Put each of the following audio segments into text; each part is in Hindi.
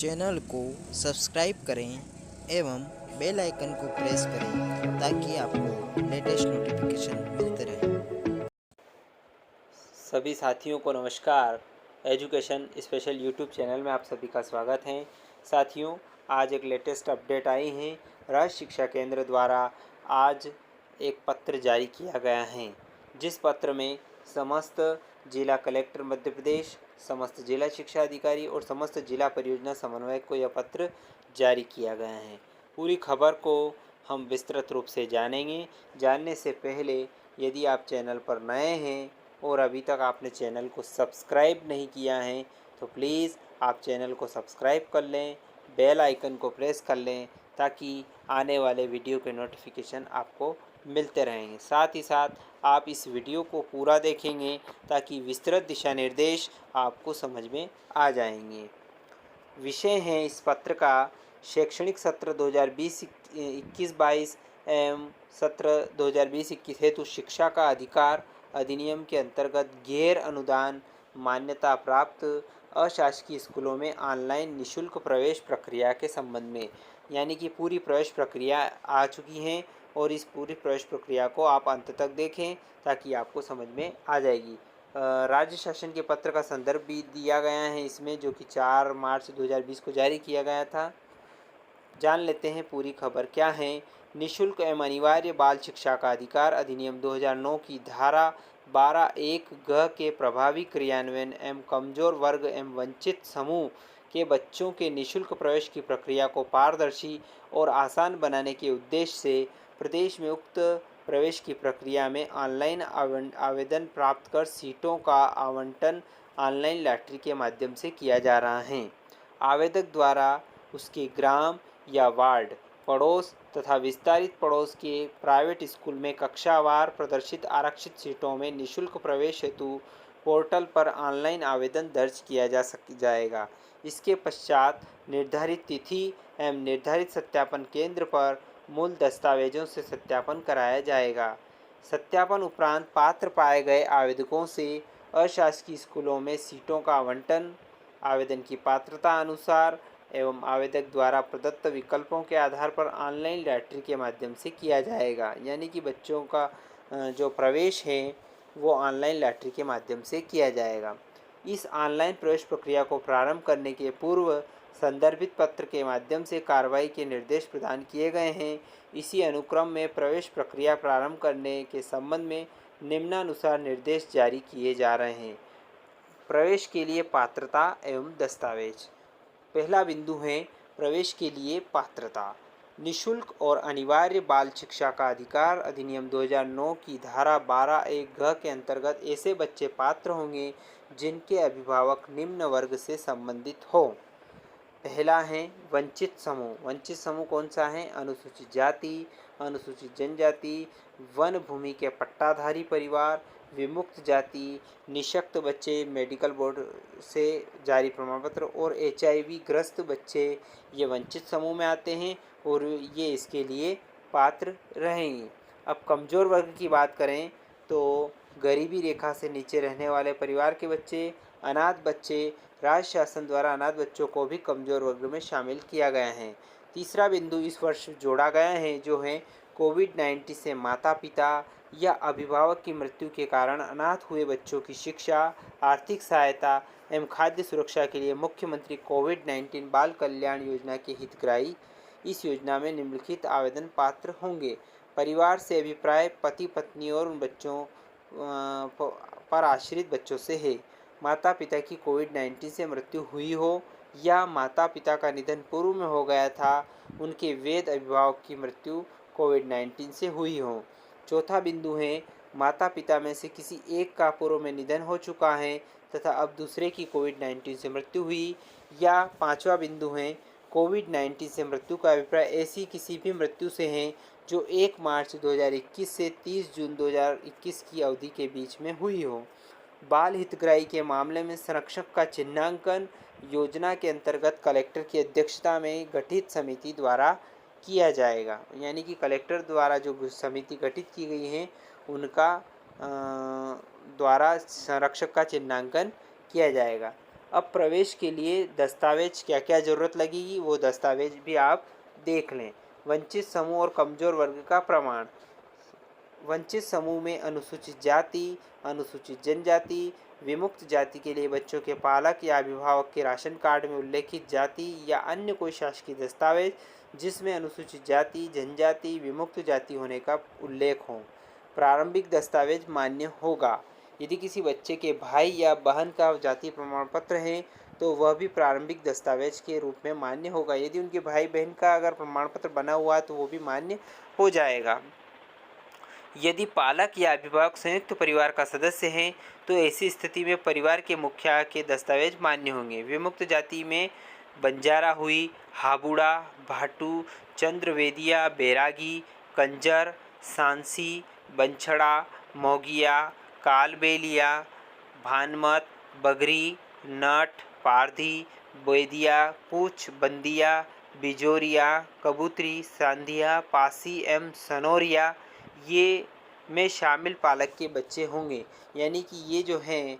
चैनल को सब्सक्राइब करें एवं बेल आइकन को प्रेस करें ताकि आपको लेटेस्ट नोटिफिकेशन मिलते रहें। सभी साथियों को नमस्कार। एजुकेशन स्पेशल यूट्यूब चैनल में आप सभी का स्वागत है। साथियों, आज एक लेटेस्ट अपडेट आई है। राज्य शिक्षा केंद्र द्वारा आज एक पत्र जारी किया गया है, जिस पत्र में समस्त जिला कलेक्टर मध्य प्रदेश, समस्त जिला शिक्षा अधिकारी और समस्त जिला परियोजना समन्वयक को यह पत्र जारी किया गया है। पूरी खबर को हम विस्तृत रूप से जानेंगे। जानने से पहले यदि आप चैनल पर नए हैं और अभी तक आपने चैनल को सब्सक्राइब नहीं किया है तो प्लीज़ आप चैनल को सब्सक्राइब कर लें, बेल आइकन को प्रेस कर लें ताकि आने वाले वीडियो के नोटिफिकेशन आपको मिलते रहेंगे। साथ ही साथ आप इस वीडियो को पूरा देखेंगे ताकि विस्तृत दिशा निर्देश आपको समझ में आ जाएंगे। विषय है इस पत्र का शैक्षणिक सत्र 2020-21-22 एवं सत्र 2020-21 हेतु शिक्षा का अधिकार अधिनियम के अंतर्गत गैर अनुदान मान्यता प्राप्त अशासकीय स्कूलों में ऑनलाइन निःशुल्क प्रवेश प्रक्रिया के संबंध में। यानी कि पूरी प्रवेश प्रक्रिया आ चुकी है और इस पूरी प्रवेश प्रक्रिया को आप अंत तक देखें ताकि आपको समझ में आ जाएगी। राज्य शासन के पत्र का संदर्भ भी दिया गया है इसमें, जो कि 4 मार्च 2020 को जारी किया गया था। जान लेते हैं पूरी खबर क्या है। निःशुल्क एवं अनिवार्य बाल शिक्षा का अधिकार अधिनियम 2009 की धारा 12(1) ग के प्रभावी क्रियान्वयन एवं कमजोर वर्ग एवं वंचित समूह के बच्चों के निःशुल्क प्रवेश की प्रक्रिया को पारदर्शी और आसान बनाने के उद्देश्य से प्रदेश में उक्त प्रवेश की प्रक्रिया में ऑनलाइन आवेदन प्राप्त कर सीटों का आवंटन ऑनलाइन लॉटरी के माध्यम से किया जा रहा है। आवेदक द्वारा उसके ग्राम या वार्ड, पड़ोस तथा विस्तारित पड़ोस के प्राइवेट स्कूल में कक्षावार प्रदर्शित आरक्षित सीटों में निःशुल्क प्रवेश हेतु पोर्टल पर ऑनलाइन आवेदन दर्ज किया जाएगा। इसके पश्चात निर्धारित तिथि एवं निर्धारित सत्यापन केंद्र पर मूल दस्तावेजों से सत्यापन कराया जाएगा। सत्यापन उपरांत पात्र पाए गए आवेदकों से अशासकीय स्कूलों में सीटों का आवंटन आवेदन की पात्रता अनुसार एवं आवेदक द्वारा प्रदत्त विकल्पों के आधार पर ऑनलाइन लॉटरी के माध्यम से किया जाएगा। यानी कि बच्चों का जो प्रवेश है वो ऑनलाइन लॉटरी के माध्यम से किया जाएगा। इस ऑनलाइन प्रवेश प्रक्रिया को प्रारंभ करने के पूर्व संदर्भित पत्र के माध्यम से कार्रवाई के निर्देश प्रदान किए गए हैं। इसी अनुक्रम में प्रवेश प्रक्रिया प्रारंभ करने के संबंध में निम्नानुसार निर्देश जारी किए जा रहे हैं। प्रवेश के लिए पात्रता एवं दस्तावेज। पहला बिंदु है प्रवेश के लिए पात्रता। निःशुल्क और अनिवार्य बाल शिक्षा का अधिकार अधिनियम 2009 की धारा 12(1) ग के अंतर्गत ऐसे बच्चे पात्र होंगे जिनके अभिभावक निम्न वर्ग से संबंधित हो। पहला है वंचित समूह। वंचित समूह कौन सा है? अनुसूचित जाति, अनुसूचित जनजाति, वन भूमि के पट्टाधारी परिवार, विमुक्त जाति, निःशक्त बच्चे, मेडिकल बोर्ड से जारी प्रमाण पत्र और HIV ग्रस्त बच्चे ये वंचित समूह में आते हैं और ये इसके लिए पात्र रहेंगे। अब कमज़ोर वर्ग की बात करें तो गरीबी रेखा से नीचे रहने वाले परिवार के बच्चे, अनाथ बच्चे, राज्य शासन द्वारा अनाथ बच्चों को भी कमज़ोर वर्ग में शामिल किया गया है। तीसरा बिंदु इस वर्ष जोड़ा गया है जो है कोविड-19 से माता पिता या अभिभावक की मृत्यु के कारण अनाथ हुए बच्चों की शिक्षा, आर्थिक सहायता एवं खाद्य सुरक्षा के लिए मुख्यमंत्री कोविड-19 बाल कल्याण योजना के हितग्राही इस योजना में निम्नलिखित आवेदन पात्र होंगे। परिवार से अभिप्राय पति पत्नी और उन बच्चों पर आश्रित बच्चों से है। माता पिता की कोविड-19 से मृत्यु हुई हो या माता पिता का निधन पूर्व में हो गया था, उनके वैध अभिभावक की मृत्यु कोविड-19 से हुई हो। चौथा बिंदु है माता पिता में से किसी एक का पूर्व में निधन हो चुका है तथा अब दूसरे की कोविड-19 से मृत्यु हुई। या पांचवा बिंदु है कोविड-19 से मृत्यु का अभिप्राय ऐसी किसी भी मृत्यु से है जो 1 मार्च 2021 से 30 जून 2021 की अवधि के बीच में हुई हो। बाल हितग्राही के मामले में संरक्षक का चिन्हांकन योजना के अंतर्गत कलेक्टर की अध्यक्षता में गठित समिति द्वारा किया जाएगा। यानी कि कलेक्टर द्वारा जो समिति गठित की गई है उनका द्वारा संरक्षक का चिन्हांकन किया जाएगा। अब प्रवेश के लिए दस्तावेज क्या क्या ज़रूरत लगेगी वो दस्तावेज भी आप देख लें। वंचित समूह और कमज़ोर वर्ग का प्रमाण। वंचित समूह में अनुसूचित जाति, अनुसूचित जनजाति, विमुक्त जाति के लिए बच्चों के पालक या अभिभावक के राशन कार्ड में उल्लेखित जाति या अन्य कोई शासकीय दस्तावेज जिसमें अनुसूचित जाति, जनजाति, विमुक्त जाति होने का उल्लेख हो। प्रारंभिक दस्तावेज मान्य होगा। यदि किसी बच्चे के भाई या बहन का जाति प्रमाण पत्र है तो वह भी प्रारंभिक दस्तावेज के रूप में मान्य होगा। यदि उनके भाई बहन का अगर प्रमाण पत्र बना हुआ है तो वो भी मान्य हो जाएगा। यदि पालक या अभिभावक संयुक्त परिवार का सदस्य हैं तो ऐसी स्थिति में परिवार के मुखिया के दस्तावेज मान्य होंगे। विमुक्त जाति में बंजारा हुई, हाबुड़ा, भाटू, चंद्रवेदिया, बैरागी, कंजर, सांसी, बंछड़ा, मोगिया, कालबेलिया, भानमत, बगरी, नट, पारधी, बैदिया, कुछ, बंदिया, बिजोरिया, कबूतरी, सांधिया, पासी एवं सनोरिया ये में शामिल पालक के बच्चे होंगे। यानी कि ये जो हैं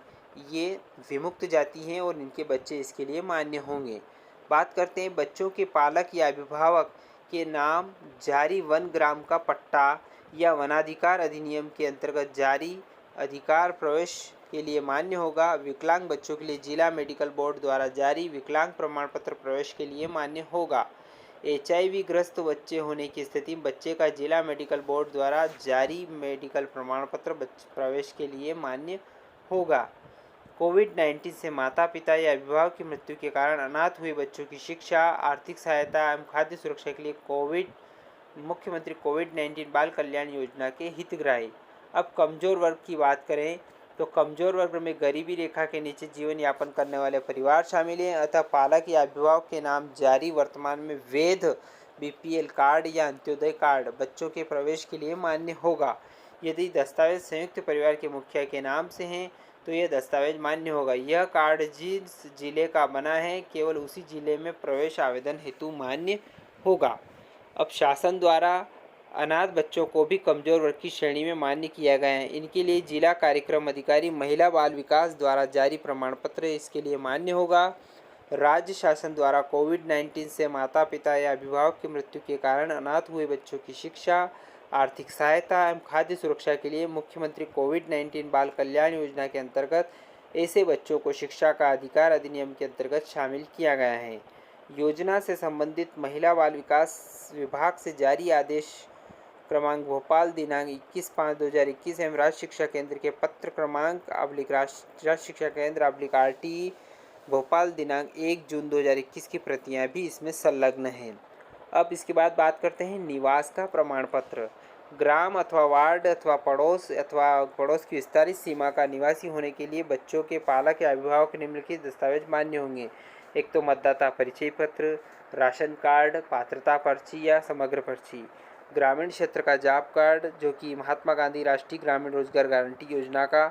ये विमुक्त जाति हैं और इनके बच्चे इसके लिए मान्य होंगे। बात करते हैं बच्चों के पालक या अभिभावक के नाम जारी वन ग्राम का पट्टा या वनाधिकार अधिनियम के अंतर्गत जारी अधिकार प्रवेश के लिए मान्य होगा। विकलांग बच्चों के लिए जिला मेडिकल बोर्ड द्वारा जारी विकलांग प्रमाण पत्र प्रवेश के लिए मान्य होगा। HIV ग्रस्त बच्चे होने की स्थिति में बच्चे का जिला मेडिकल बोर्ड द्वारा जारी मेडिकल प्रमाण पत्र प्रवेश के लिए मान्य होगा। कोविड-19 से माता पिता या अभिभावक की मृत्यु के कारण अनाथ हुए बच्चों की शिक्षा, आर्थिक सहायता एवं खाद्य सुरक्षा के लिए मुख्यमंत्री कोविड-19 बाल कल्याण योजना के हितग्राही। अब कमज़ोर वर्ग की बात करें तो कमज़ोर वर्ग में गरीबी रेखा के नीचे जीवन यापन करने वाले परिवार शामिल हैं, अतः पालक या अभिभावक के नाम जारी वर्तमान में वैध BPL कार्ड या अंत्योदय कार्ड बच्चों के प्रवेश के लिए मान्य होगा। यदि दस्तावेज संयुक्त परिवार के मुखिया के नाम से हैं तो यह दस्तावेज मान्य होगा। यह कार्ड जिस जिले का बना है केवल उसी जिले में प्रवेश आवेदन हेतु मान्य होगा। अब शासन द्वारा अनाथ बच्चों को भी कमज़ोर वर्ग की श्रेणी में मान्य किया गया है। इनके लिए जिला कार्यक्रम अधिकारी महिला बाल विकास द्वारा जारी प्रमाण पत्र इसके लिए मान्य होगा। राज्य शासन द्वारा कोविड-19 से माता पिता या अभिभावक की मृत्यु के कारण अनाथ हुए बच्चों की शिक्षा, आर्थिक सहायता एवं खाद्य सुरक्षा के लिए मुख्यमंत्री कोविड-19 बाल कल्याण योजना के अंतर्गत ऐसे बच्चों को शिक्षा का अधिकार अधिनियम के अंतर्गत शामिल किया गया है। योजना से संबंधित महिला बाल विकास विभाग से जारी आदेश क्रमांक भोपाल दिनांक 21/5/2021 एवं राज्य शिक्षा केंद्र के पत्र क्रमांक राज्य शिक्षा केंद्र RT भोपाल दिनांक 1 जून 2021 की प्रतियां भी इसमें संलग्न हैं। अब इसके बाद बात करते हैं निवास का प्रमाण पत्र। ग्राम अथवा वार्ड अथवा पड़ोस की विस्तारित सीमा का निवासी होने के लिए बच्चों के पालक या अभिभावक निम्नलिखित दस्तावेज मान्य होंगे। एक तो मतदाता परिचय पत्र, राशन कार्ड, पात्रता पर्ची या समग्र पर्ची, ग्रामीण क्षेत्र का जॉब कार्ड जो कि महात्मा गांधी राष्ट्रीय ग्रामीण रोजगार गारंटी योजना का,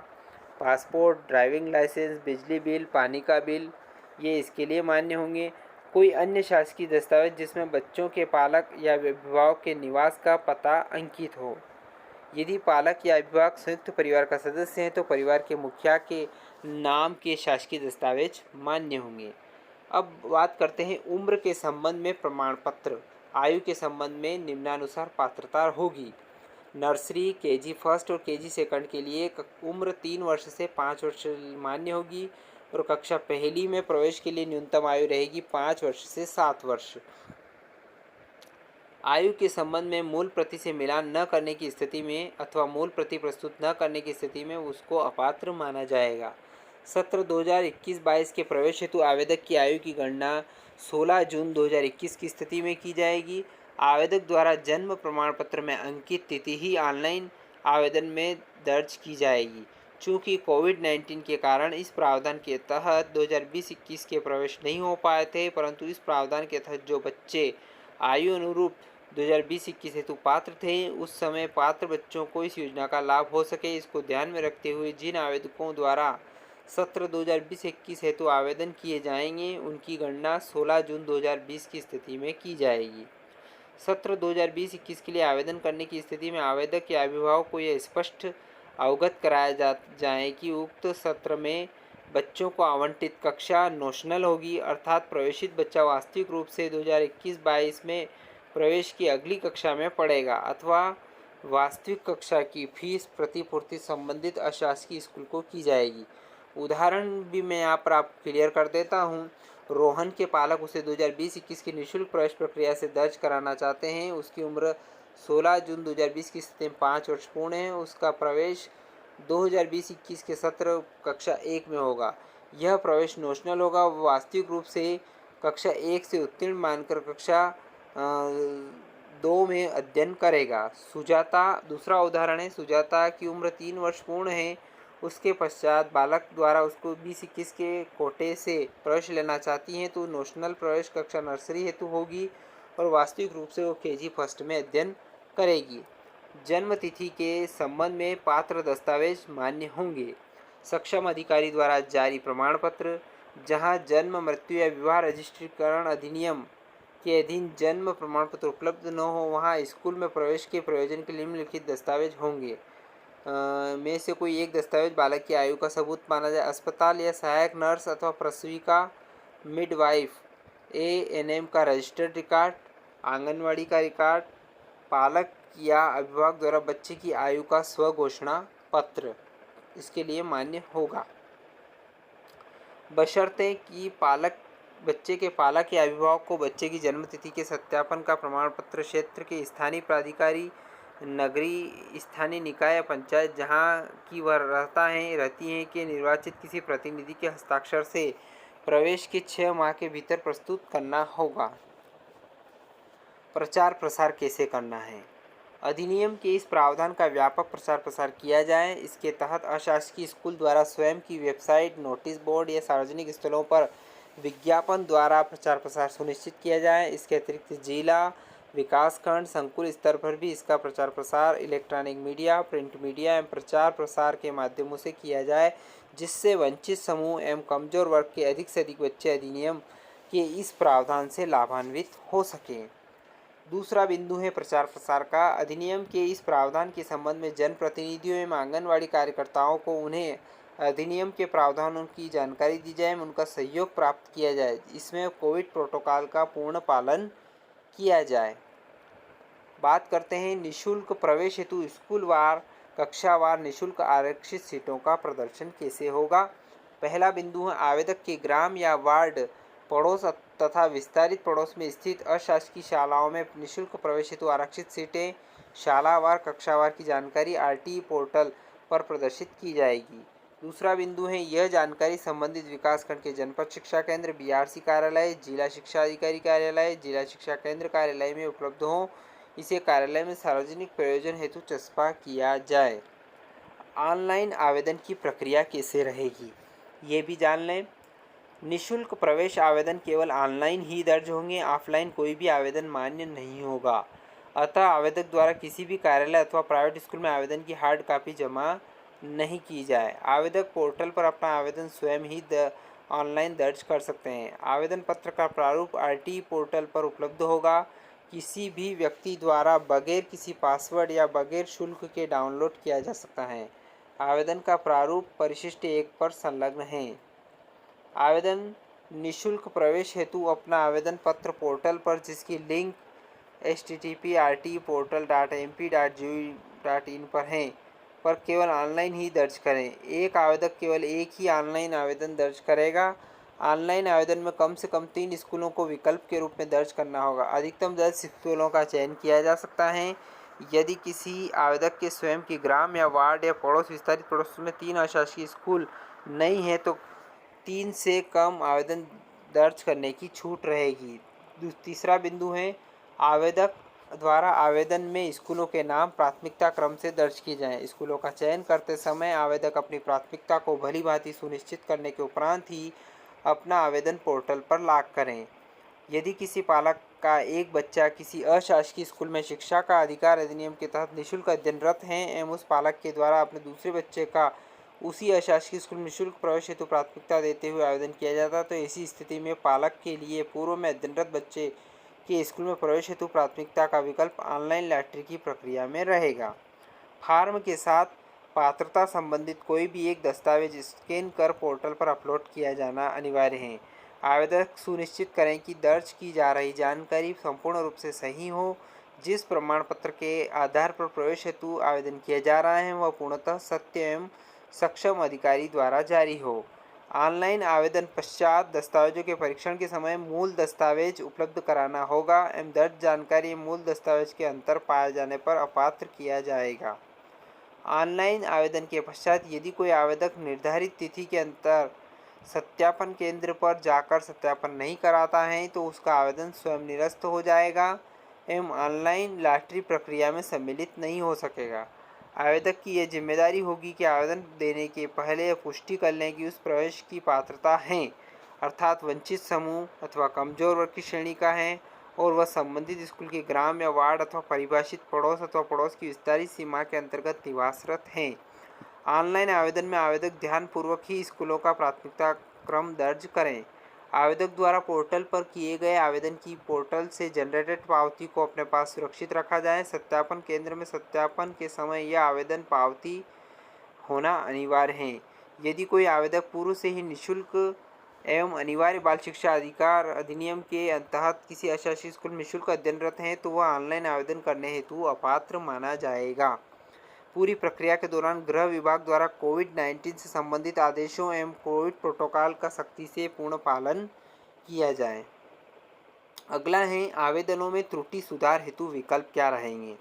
पासपोर्ट, ड्राइविंग लाइसेंस, बिजली बिल, पानी का बिल ये इसके लिए मान्य होंगे। कोई अन्य शासकीय दस्तावेज जिसमें बच्चों के पालक या अभिभावक के निवास का पता अंकित हो। यदि पालक या अभिभावक संयुक्त परिवार का सदस्य हैं तो परिवार के मुखिया के नाम के शासकीय दस्तावेज मान्य होंगे। अब बात करते हैं उम्र के संबंध में प्रमाण पत्र। आयु के संबंध में निम्नानुसार पात्रता होगी। नर्सरी, KG फर्स्ट और KG सेकंड के लिए उम्र 3 वर्ष से 5 वर्ष मान्य होगी और कक्षा पहली में प्रवेश के लिए न्यूनतम आयु रहेगी 5 वर्ष से 7 वर्ष। आयु के संबंध में मूल प्रति से मिलान न करने की स्थिति में अथवा मूल प्रति प्रस्तुत न करने की स्थिति में उसको अपात्र माना जाएगा। सत्र 2021-22 के प्रवेश हेतु आवेदक की आयु की गणना 16 जून 2021 की स्थिति में की जाएगी। आवेदक द्वारा जन्म प्रमाण पत्र में अंकित तिथि ही ऑनलाइन आवेदन में दर्ज की जाएगी। चूँकि कोविड-19 के कारण इस प्रावधान के तहत 2020-21 के प्रवेश नहीं हो पाए थे, परंतु इस प्रावधान के तहत जो बच्चे आयु अनुरूप 2020-21 हेतु पात्र थे उस समय पात्र बच्चों को इस योजना का लाभ हो सके, इसको ध्यान में रखते हुए जिन आवेदकों द्वारा सत्र 2020-21 हेतु आवेदन किए जाएंगे उनकी गणना 16 जून 2020 की स्थिति में की जाएगी। सत्र 2020-21 के लिए आवेदन करने की स्थिति में आवेदक या अभिभावक को यह स्पष्ट अवगत कराया जाए कि उक्त सत्र में बच्चों को आवंटित कक्षा नोशनल होगी, अर्थात प्रवेशित बच्चा वास्तविक रूप से 2021-22 में प्रवेश की अगली कक्षा में पढ़ेगा, अथवा वास्तविक कक्षा की फीस प्रतिपूर्ति संबंधित अशासकीय स्कूल को की जाएगी। उदाहरण भी मैं यहाँ पर आपको क्लियर कर देता हूँ। रोहन के पालक उसे 2020-21 की निःशुल्क प्रवेश प्रक्रिया से दर्ज कराना चाहते हैं। उसकी उम्र 16 जून 2020 की स्थिति में 5 वर्ष पूर्ण है। उसका प्रवेश 2020-21 के सत्र कक्षा 1 में होगा। यह प्रवेश नोशनल होगा। वास्तविक रूप से कक्षा 1 से उत्तीर्ण मानकर कक्षा 2 में अध्ययन करेगा। सुजाता दूसरा उदाहरण है। सुजाता की उम्र 3 वर्ष पूर्ण है। उसके पश्चात बालक द्वारा उसको 20-21 के कोटे से प्रवेश लेना चाहती हैं, तो नोशनल प्रवेश कक्षा नर्सरी हेतु होगी और वास्तविक रूप से वो केजी फर्स्ट में अध्ययन करेगी। जन्म तिथि के संबंध में पात्र दस्तावेज मान्य होंगे। सक्षम अधिकारी द्वारा जारी प्रमाण पत्र। जहां जन्म, मृत्यु या विवाह रजिस्ट्रीकरण अधिनियम के अधीन जन्म प्रमाण पत्र उपलब्ध न हो, वहां स्कूल में प्रवेश के प्रयोजन के निम्नलिखित दस्तावेज होंगे। में से कोई एक दस्तावेज बालक की आयु का सबूत माना जाए। अस्पताल या सहायक नर्स अथवा प्रसूतिका, मिडवाइफ, ANM का रजिस्टर्ड रिकॉर्ड, आंगनवाड़ी का रिकॉर्ड, पालक या अभिभावक द्वारा बच्चे की आयु का स्वघोषणा पत्र इसके लिए मान्य होगा, बशर्ते कि बच्चे के पालक या अभिभावक को बच्चे की जन्म तिथि के सत्यापन का प्रमाण पत्र क्षेत्र के स्थानीय प्राधिकारी, नगरीय स्थानीय निकाय या पंचायत जहां की वह रहती हैं के निर्वाचित किसी प्रतिनिधि के हस्ताक्षर से प्रवेश के 6 माह के भीतर प्रस्तुत करना होगा। प्रचार प्रसार कैसे करना है? अधिनियम के इस प्रावधान का व्यापक प्रचार प्रसार किया जाए। इसके तहत अशासकीय स्कूल द्वारा स्वयं की वेबसाइट, नोटिस बोर्ड या सार्वजनिक स्थलों पर विज्ञापन द्वारा प्रचार प्रसार सुनिश्चित किया जाए। इसके अतिरिक्त जिला, विकासखंड, संकुल स्तर पर भी इसका प्रचार प्रसार इलेक्ट्रॉनिक मीडिया, प्रिंट मीडिया एवं प्रचार प्रसार के माध्यमों से किया जाए, जिससे वंचित समूह एवं कमजोर वर्ग के अधिक से अधिक बच्चे अधिनियम के इस प्रावधान से लाभान्वित हो सकें। दूसरा बिंदु है प्रचार प्रसार का। अधिनियम के इस प्रावधान के संबंध में जनप्रतिनिधियों एवं आंगनवाड़ी कार्यकर्ताओं को उन्हें अधिनियम के प्रावधानों की जानकारी दी जाए एवं उनका सहयोग प्राप्त किया जाए। इसमें कोविड प्रोटोकॉल का पूर्ण पालन किया जाए। बात करते हैं निःशुल्क प्रवेश हेतु स्कूलवार, कक्षावार निःशुल्क आरक्षित सीटों का प्रदर्शन कैसे होगा। पहला बिंदु है आवेदक के ग्राम या वार्ड, पड़ोस तथा विस्तारित पड़ोस में स्थित अशासकीय शालाओं में निःशुल्क प्रवेश हेतु आरक्षित सीटें शालावार, कक्षावार की जानकारी RTE पोर्टल पर प्रदर्शित की जाएगी। दूसरा बिंदु है यह जानकारी संबंधित विकासखंड के जनपद शिक्षा केंद्र, BRC कार्यालय, जिला शिक्षा अधिकारी कार्यालय, जिला शिक्षा केंद्र कार्यालय में उपलब्ध हो। इसे कार्यालय में सार्वजनिक प्रयोजन हेतु चस्पा किया जाए। ऑनलाइन आवेदन की प्रक्रिया कैसे रहेगी, ये भी जान लें। निःशुल्क प्रवेश आवेदन केवल ऑनलाइन ही दर्ज होंगे। ऑफलाइन कोई भी आवेदन मान्य नहीं होगा। अतः आवेदक द्वारा किसी भी कार्यालय अथवा प्राइवेट स्कूल में आवेदन की हार्ड कॉपी जमा नहीं की जाए। आवेदक पोर्टल पर अपना आवेदन स्वयं ही ऑनलाइन दर्ज कर सकते हैं। आवेदन पत्र का प्रारूप RTE पोर्टल पर उपलब्ध होगा। किसी भी व्यक्ति द्वारा बगैर किसी पासवर्ड या बगैर शुल्क के डाउनलोड किया जा सकता है। आवेदन का प्रारूप परिशिष्ट 1 पर संलग्न है। आवेदन निःशुल्क प्रवेश हेतु अपना आवेदन पत्र पोर्टल पर, जिसकी लिंक http://rte-portal.mp.gov.in पर है, पर केवल ऑनलाइन ही दर्ज करें। एक आवेदक केवल एक ही ऑनलाइन आवेदन दर्ज करेगा। ऑनलाइन आवेदन में कम से कम 3 स्कूलों को विकल्प के रूप में दर्ज करना होगा। अधिकतम 10 स्कूलों का चयन किया जा सकता है। यदि किसी आवेदक के स्वयं के ग्राम या वार्ड या पड़ोस, विस्तारित पड़ोस में 3 अशासकीय स्कूल नहीं है तो 3 से कम आवेदन दर्ज करने की छूट रहेगी। तीसरा बिंदु है आवेदक द्वारा आवेदन में स्कूलों के नाम प्राथमिकता क्रम से दर्ज किए जाएं। स्कूलों का चयन करते समय आवेदक अपनी प्राथमिकता को भली भांति सुनिश्चित करने के उपरांत ही अपना आवेदन पोर्टल पर लॉग करें। यदि किसी पालक का एक बच्चा किसी अशासकीय स्कूल में शिक्षा का अधिकार अधिनियम के तहत निःशुल्क अध्ययनरत है एवं उस पालक के द्वारा अपने दूसरे बच्चे का उसी अशासकीय स्कूल में निःशुल्क प्रवेश हेतु प्राथमिकता देते हुए आवेदन किया जाता है, तो ऐसी स्थिति में पालक के लिए पूर्व में अध्ययनरत बच्चे के स्कूल में प्रवेश हेतु प्राथमिकता का विकल्प ऑनलाइन लॉटरी की प्रक्रिया में रहेगा। फार्म के साथ पात्रता संबंधित कोई भी एक दस्तावेज स्कैन कर पोर्टल पर अपलोड किया जाना अनिवार्य है। आवेदक सुनिश्चित करें कि दर्ज की जा रही जानकारी संपूर्ण रूप से सही हो। जिस प्रमाण पत्र के आधार पर प्रवेश हेतु आवेदन किया जा रहा है वह पूर्णतः सत्य एवं सक्षम अधिकारी द्वारा जारी हो। ऑनलाइन आवेदन पश्चात दस्तावेजों के परीक्षण के समय मूल दस्तावेज उपलब्ध कराना होगा एवं दर्ज जानकारी मूल दस्तावेज के अंतर पाए जाने पर अपात्र किया जाएगा। ऑनलाइन आवेदन के पश्चात यदि कोई आवेदक निर्धारित तिथि के अंतर सत्यापन केंद्र पर जाकर सत्यापन नहीं कराता है तो उसका आवेदन स्वयं निरस्त हो जाएगा एवं ऑनलाइन लॉटरी प्रक्रिया में सम्मिलित नहीं हो सकेगा। आवेदक की यह जिम्मेदारी होगी कि आवेदन देने के पहले यह पुष्टि कर लें कि उस प्रवेश की पात्रता है, अर्थात वंचित समूह अथवा कमजोर वर्ग की श्रेणी का है और वह संबंधित स्कूल के ग्राम या वार्ड अथवा परिभाषित पड़ोस अथवा पड़ोस की विस्तारित सीमा के अंतर्गत निवासरत हैं। ऑनलाइन आवेदन में आवेदक ध्यानपूर्वक ही स्कूलों का प्राथमिकता क्रम दर्ज करें। आवेदक द्वारा पोर्टल पर किए गए आवेदन की पोर्टल से जनरेटेड पावती को अपने पास सुरक्षित रखा जाए। सत्यापन केंद्र में सत्यापन के समय यह आवेदन पावती होना अनिवार्य है। यदि कोई आवेदक पूर्व से ही निःशुल्क एवं अनिवार्य बाल शिक्षा अधिकार अधिनियम के तहत किसी अशासकीय स्कूल में निःशुल्क अध्ययनरत हैं तो वह ऑनलाइन आवेदन करने हेतु अपात्र माना जाएगा। पूरी प्रक्रिया के दौरान गृह विभाग द्वारा कोविड-19 से संबंधित आदेशों एवं कोविड प्रोटोकॉल का सख्ती से पूर्ण पालन किया जाए। अगला है आवेदनों में त्रुटि सुधार हेतु विकल्प क्या रहेंगे।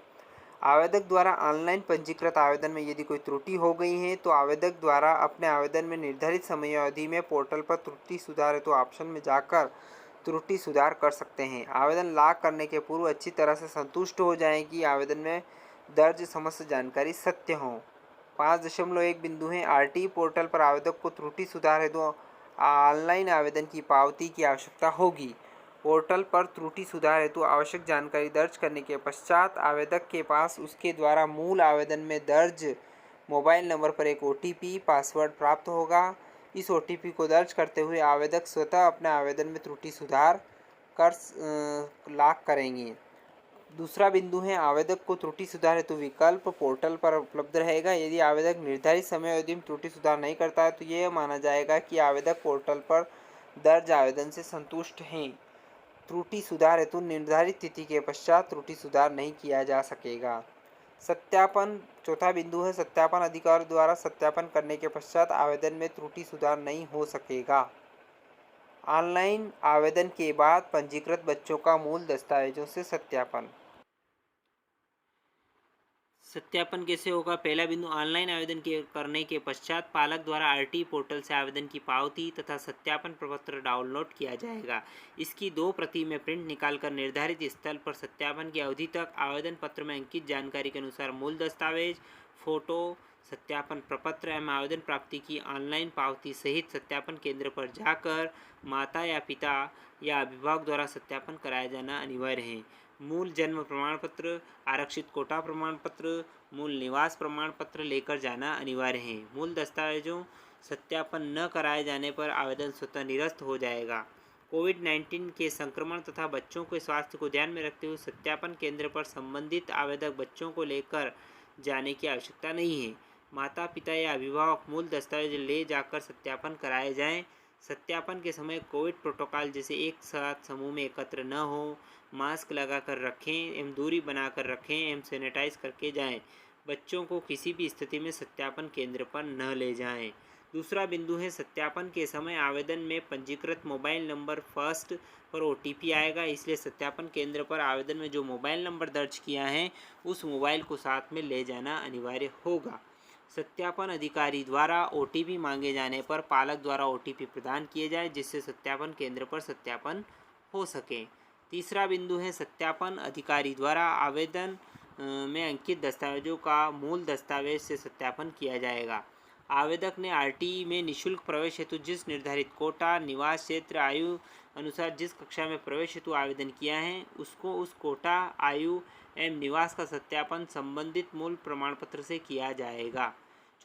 आवेदक द्वारा ऑनलाइन पंजीकृत आवेदन में यदि कोई त्रुटि हो गई है तो आवेदक द्वारा अपने आवेदन में निर्धारित समयावधि में पोर्टल पर त्रुटि सुधार हेतु ऑप्शन में जाकर त्रुटि सुधार कर सकते हैं। आवेदन लॉक करने के पूर्व अच्छी तरह से संतुष्ट हो जाएं कि आवेदन में दर्ज समस्त जानकारी सत्य हो। 5.1 बिंदु है आरटीई पोर्टल पर आवेदक को त्रुटि सुधार हेतु ऑनलाइन आवेदन की पावती की आवश्यकता होगी। पोर्टल पर त्रुटि सुधार हेतु आवश्यक जानकारी दर्ज करने के पश्चात आवेदक के पास उसके द्वारा मूल आवेदन में दर्ज मोबाइल नंबर पर एक ओटीपी पासवर्ड प्राप्त होगा। इस ओटीपी को दर्ज करते हुए आवेदक स्वतः अपने आवेदन में त्रुटि सुधार कर लॉक करेंगे। दूसरा बिंदु है आवेदक को त्रुटि सुधार हेतु विकल्प पोर्टल पर उपलब्ध रहेगा। यदि आवेदक निर्धारित समय अवधि में त्रुटि सुधार नहीं करता है तो यह माना जाएगा कि आवेदक पोर्टल पर दर्ज आवेदन से संतुष्ट हैं। त्रुटि सुधार हेतु निर्धारित तिथि के पश्चात त्रुटि सुधार नहीं किया जा सकेगा। सत्यापन चौथा बिंदु है सत्यापन अधिकारी द्वारा सत्यापन करने के पश्चात आवेदन में त्रुटि सुधार नहीं हो सकेगा। ऑनलाइन आवेदन के बाद पंजीकृत बच्चों का मूल दस्तावेजों से सत्यापन। सत्यापन कैसे होगा। पहला बिंदु ऑनलाइन आवेदन करने के पश्चात पालक द्वारा आरटीई पोर्टल से आवेदन की पावती तथा सत्यापन प्रपत्र डाउनलोड किया जाएगा। इसकी 2 प्रति में प्रिंट निकालकर निर्धारित स्थल पर सत्यापन की अवधि तक आवेदन पत्र में अंकित जानकारी के अनुसार मूल दस्तावेज, फोटो, सत्यापन प्रपत्र एवं आवेदन प्राप्ति की ऑनलाइन पावती सहित सत्यापन केंद्र पर जाकर माता या पिता या अभिभावक द्वारा सत्यापन कराया जाना अनिवार्य है। मूल जन्म प्रमाण पत्र, आरक्षित कोटा प्रमाण पत्र, मूल निवास प्रमाण पत्र लेकर जाना अनिवार्य है। मूल दस्तावेजों सत्यापन न कराए जाने पर आवेदन स्वतः निरस्त हो जाएगा। कोविड-19 के संक्रमण तथा बच्चों के स्वास्थ्य को ध्यान में रखते हुए सत्यापन केंद्र पर संबंधित आवेदक बच्चों को लेकर जाने की आवश्यकता नहीं है। माता पिता या अभिभावक मूल दस्तावेज ले जाकर सत्यापन कराए जाएं। सत्यापन के समय कोविड प्रोटोकॉल जैसे एक साथ समूह में एकत्र न हो, मास्क लगाकर रखें एवं दूरी बनाकर रखें एवं सैनिटाइज करके जाएं। बच्चों को किसी भी स्थिति में सत्यापन केंद्र पर न ले जाएं। दूसरा बिंदु है सत्यापन के समय आवेदन में पंजीकृत मोबाइल नंबर फर्स्ट पर ओटीपी आएगा, इसलिए सत्यापन केंद्र पर आवेदन में जो मोबाइल नंबर दर्ज किया है उस मोबाइल को साथ में ले जाना अनिवार्य होगा। सत्यापन अधिकारी द्वारा ओटीपी मांगे जाने पर पालक द्वारा ओटीपी प्रदान किए जाए जिससे सत्यापन केंद्र पर सत्यापन हो सके। तीसरा बिंदु है सत्यापन अधिकारी द्वारा आवेदन में अंकित दस्तावेजों का मूल दस्तावेज से सत्यापन किया जाएगा। आवेदक ने आरटीई में निःशुल्क प्रवेश हेतु जिस निर्धारित कोटा, निवास क्षेत्र, आयु अनुसार जिस कक्षा में प्रवेश हेतु आवेदन किया है उसको उस कोटा, आयु एवं निवास का सत्यापन संबंधित मूल प्रमाण पत्र से किया जाएगा।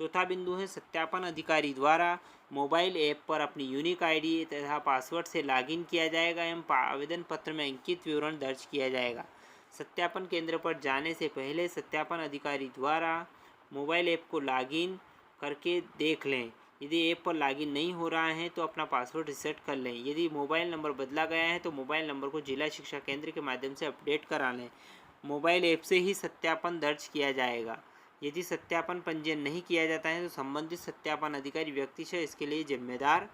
चौथा बिंदु है सत्यापन अधिकारी द्वारा मोबाइल ऐप पर अपनी यूनिक आईडी तथा पासवर्ड से लॉगिन किया जाएगा एवं आवेदन पत्र में अंकित विवरण दर्ज किया जाएगा। सत्यापन केंद्र पर जाने से पहले सत्यापन अधिकारी द्वारा मोबाइल ऐप को लॉगिन करके देख लें। यदि ऐप पर लॉगिन नहीं हो रहा है तो अपना पासवर्ड रीसेट कर लें। यदि मोबाइल नंबर बदला गया है तो मोबाइल नंबर को जिला शिक्षा केंद्र के माध्यम से अपडेट करा लें। मोबाइल ऐप से ही सत्यापन दर्ज किया जाएगा। यदि सत्यापन पंजीयन नहीं किया जाता है तो संबंधित सत्यापन अधिकारी व्यक्तिशः इसके लिए जिम्मेदार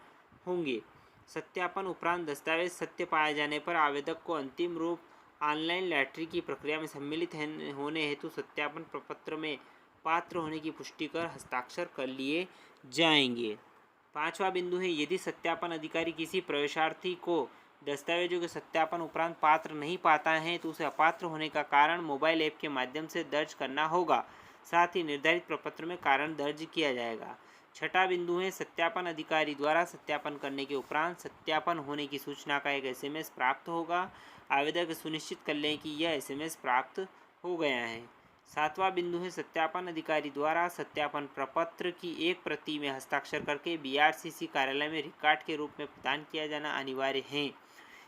होंगे। सत्यापन उपरांत दस्तावेज सत्य पाए जाने पर आवेदक को अंतिम रूप ऑनलाइन लॉटरी की प्रक्रिया में सम्मिलित होने हेतु सत्यापन प्रपत्र में पात्र होने की पुष्टि कर हस्ताक्षर कर लिए जाएंगे। 5वां बिंदु है, यदि सत्यापन अधिकारी किसी प्रवेशार्थी को दस्तावेजों के सत्यापन उपरांत पात्र नहीं पाता है तो उसे अपात्र होने का कारण मोबाइल ऐप के माध्यम से दर्ज करना होगा। साथ ही निर्धारित प्रपत्र में कारण दर्ज किया जाएगा। 6वां बिंदु है, सत्यापन अधिकारी द्वारा सत्यापन करने के उपरांत सत्यापन होने की सूचना का एक SMS प्राप्त होगा। आवेदक सुनिश्चित कर लें कि यह SMS प्राप्त हो गया है। 7वां बिंदु है, सत्यापन अधिकारी द्वारा सत्यापन प्रपत्र की एक प्रति में हस्ताक्षर करके BRCC कार्यालय में रिकॉर्ड के रूप में प्रदान किया जाना अनिवार्य है।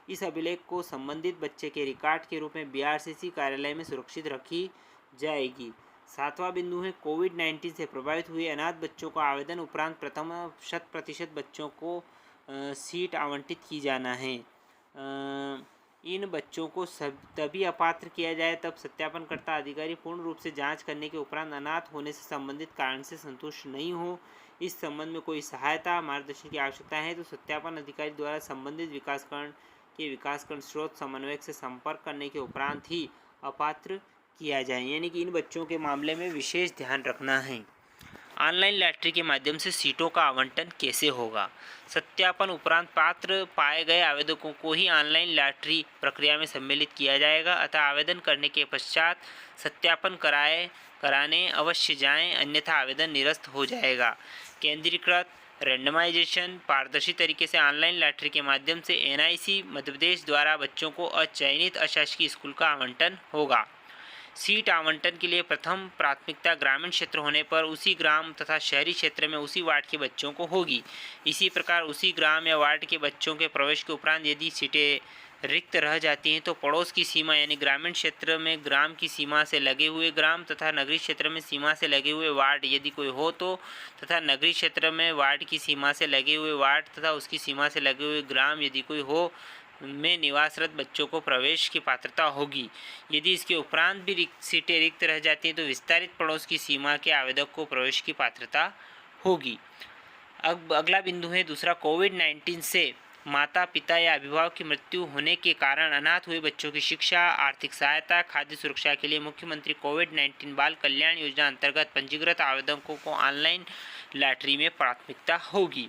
इस अभिलेख को संबंधित बच्चे के रिकॉर्ड के रूप में BRCC कार्यालय में सुरक्षित रखी जाएगी। 7वां बिंदु है, कोविड-19 से प्रभावित हुए अनाथ बच्चों को आवेदन उपरांत प्रथम 100% बच्चों को सीट आवंटित की जाना है। इन बच्चों को तभी अपात्र किया जाए तब सत्यापनकर्ता अधिकारी पूर्ण रूप से जांच करने के उपरांत अनाथ होने से संबंधित कारण से संतुष्ट नहीं हो। इस संबंध में कोई सहायता मार्गदर्शन की आवश्यकता है तो सत्यापन अधिकारी द्वारा संबंधित विकासखंड स्रोत समन्वयक से संपर्क करने के उपरांत ही अपात्र किया जाए। यानी कि इन बच्चों के मामले में विशेष ध्यान रखना है। ऑनलाइन लॉटरी के माध्यम से सीटों का आवंटन कैसे होगा? सत्यापन उपरांत पात्र पाए गए आवेदकों को ही ऑनलाइन लॉटरी प्रक्रिया में सम्मिलित किया जाएगा। अतः आवेदन करने के पश्चात सत्यापन कराने अवश्य जाएं, अन्यथा आवेदन निरस्त हो जाएगा। केंद्रीकृत रैंडमाइजेशन पारदर्शी तरीके से ऑनलाइन लॉटरी के माध्यम से NIC मध्य प्रदेश द्वारा बच्चों को अचयनित अशासकीय स्कूल का आवंटन होगा। सीट आवंटन के लिए प्रथम प्राथमिकता ग्रामीण क्षेत्र होने पर उसी ग्राम तथा शहरी क्षेत्र में उसी वार्ड के बच्चों को होगी। इसी प्रकार उसी ग्राम या वार्ड के बच्चों के प्रवेश के उपरांत यदि सीटें रिक्त रह जाती हैं तो पड़ोस की सीमा यानी ग्रामीण क्षेत्र में ग्राम की सीमा से लगे हुए ग्राम तथा नगरीय क्षेत्र में सीमा से लगे हुए वार्ड यदि कोई हो तो तथा नगरीय क्षेत्र में वार्ड की सीमा से लगे हुए वार्ड तथा उसकी सीमा से लगे हुए ग्राम यदि कोई हो में निवासरत बच्चों को प्रवेश की पात्रता होगी। यदि इसके उपरांत भी सीटें रिक्त रह जाती हैं तो विस्तारित पड़ोस की सीमा के आवेदक को प्रवेश की पात्रता होगी। अब अगला बिंदु है दूसरा, कोविड-19 से माता पिता या अभिभावक की मृत्यु होने के कारण अनाथ हुए बच्चों की शिक्षा, आर्थिक सहायता, खाद्य सुरक्षा के लिए मुख्यमंत्री कोविड-19 बाल कल्याण योजना अंतर्गत पंजीकृत आवेदकों को ऑनलाइन लॉटरी में प्राथमिकता होगी।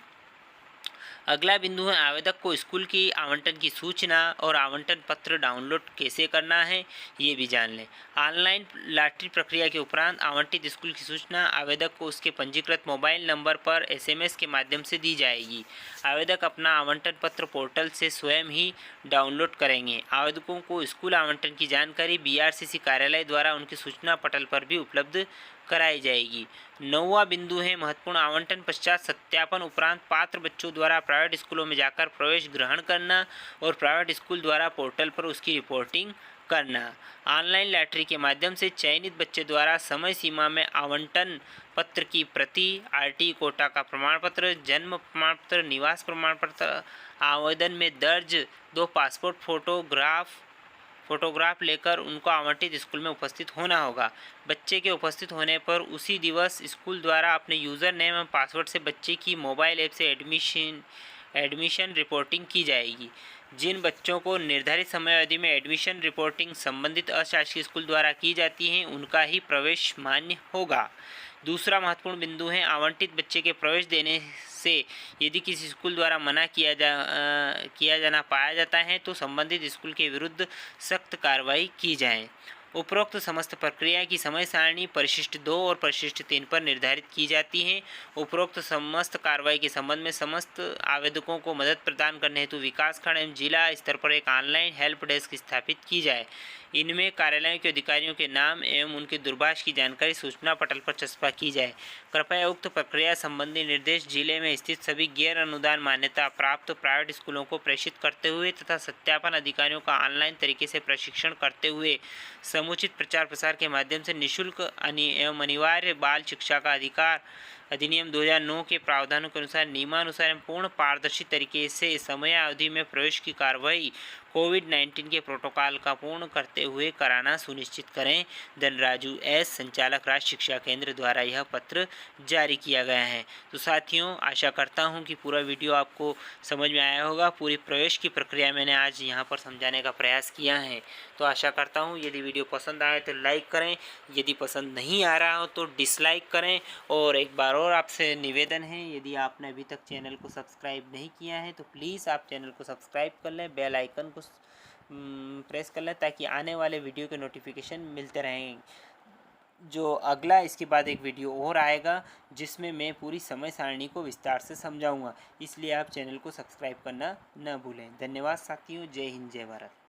अगला बिंदु है, आवेदक को स्कूल की आवंटन की सूचना और आवंटन पत्र डाउनलोड कैसे करना है ये भी जान लें। ऑनलाइन लॉटरी प्रक्रिया के उपरांत आवंटित स्कूल की सूचना आवेदक को उसके पंजीकृत मोबाइल नंबर पर SMS के माध्यम से दी जाएगी। आवेदक अपना आवंटन पत्र पोर्टल से स्वयं ही डाउनलोड करेंगे। आवेदकों को स्कूल आवंटन की जानकारी BRCC कार्यालय द्वारा उनके सूचना पटल पर भी उपलब्ध कराई जाएगी। 9वां बिंदु है, महत्वपूर्ण आवंटन पश्चात सत्यापन उपरांत पात्र बच्चों द्वारा प्राइवेट स्कूलों में जाकर प्रवेश ग्रहण करना और प्राइवेट स्कूल द्वारा पोर्टल पर उसकी रिपोर्टिंग करना। ऑनलाइन लॉटरी के माध्यम से चयनित बच्चे द्वारा समय सीमा में आवंटन पत्र की प्रति, RT कोटा का प्रमाण पत्र, जन्म प्रमाण पत्र, निवास प्रमाण पत्र, आवेदन में दर्ज 2 पासपोर्ट फोटोग्राफ लेकर उनको आवंटित स्कूल में उपस्थित होना होगा। बच्चे के उपस्थित होने पर उसी दिवस स्कूल द्वारा अपने यूज़र नेम एवं पासवर्ड से बच्चे की मोबाइल ऐप से एडमिशन रिपोर्टिंग की जाएगी। जिन बच्चों को निर्धारित समय अवधि में एडमिशन रिपोर्टिंग संबंधित अशासकीय स्कूल द्वारा की जाती है उनका ही प्रवेश मान्य होगा। दूसरा महत्वपूर्ण बिंदु है, आवंटित बच्चे के प्रवेश देने से यदि किसी स्कूल द्वारा मना किया जाना पाया जाता है तो संबंधित स्कूल के विरुद्ध सख्त कार्रवाई की जाए। उपरोक्त समस्त प्रक्रिया की समय सारणी परिशिष्ट 2 और परिशिष्ट 3 पर निर्धारित की जाती है। उपरोक्त समस्त कार्रवाई के संबंध में समस्त आवेदकों को मदद प्रदान करने हेतु विकासखंड एवं जिला स्तर पर एक ऑनलाइन हेल्प डेस्क स्थापित की जाए। इनमें कार्यालयों के अधिकारियों के नाम एवं उनके दूरभाष की जानकारी सूचना पटल पर चस्पा की जाए। कृपया उक्त प्रक्रिया संबंधी निर्देश जिले में स्थित सभी गैर अनुदान मान्यता प्राप्त प्राइवेट स्कूलों को प्रेषित करते हुए तथा सत्यापन अधिकारियों का ऑनलाइन तरीके से प्रशिक्षण करते हुए समुचित प्रचार प्रसार के माध्यम से निःशुल्क एवं अनिवार्य बाल शिक्षा का अधिकार अधिनियम 2009 के प्रावधानों के अनुसार नियमानुसार एवं पूर्ण पारदर्शी तरीके से समयावधि में प्रवेश की कार्रवाई कोविड-19 के प्रोटोकॉल का पूर्ण करते हुए कराना सुनिश्चित करें। धनराजू एस, संचालक राज्य शिक्षा केंद्र द्वारा यह पत्र जारी किया गया है। तो साथियों, आशा करता हूं कि पूरा वीडियो आपको समझ में आया होगा। पूरी प्रवेश की प्रक्रिया मैंने आज यहां पर समझाने का प्रयास किया है। तो आशा करता हूं यदि वीडियो पसंद आए तो लाइक करें, यदि पसंद नहीं आ रहा हो तो डिसलाइक करें। और एक बार और आपसे निवेदन है, यदि आपने अभी तक चैनल को सब्सक्राइब नहीं किया है तो प्लीज़ आप चैनल को सब्सक्राइब कर लें, बेल आइकन को प्रेस कर लें ताकि आने वाले वीडियो के नोटिफिकेशन मिलते रहें। जो अगला इसके बाद एक वीडियो और आएगा जिसमें मैं पूरी समय सारणी को विस्तार से समझाऊंगा, इसलिए आप चैनल को सब्सक्राइब करना न भूलें। धन्यवाद साथियों। जय हिंद, जय भारत।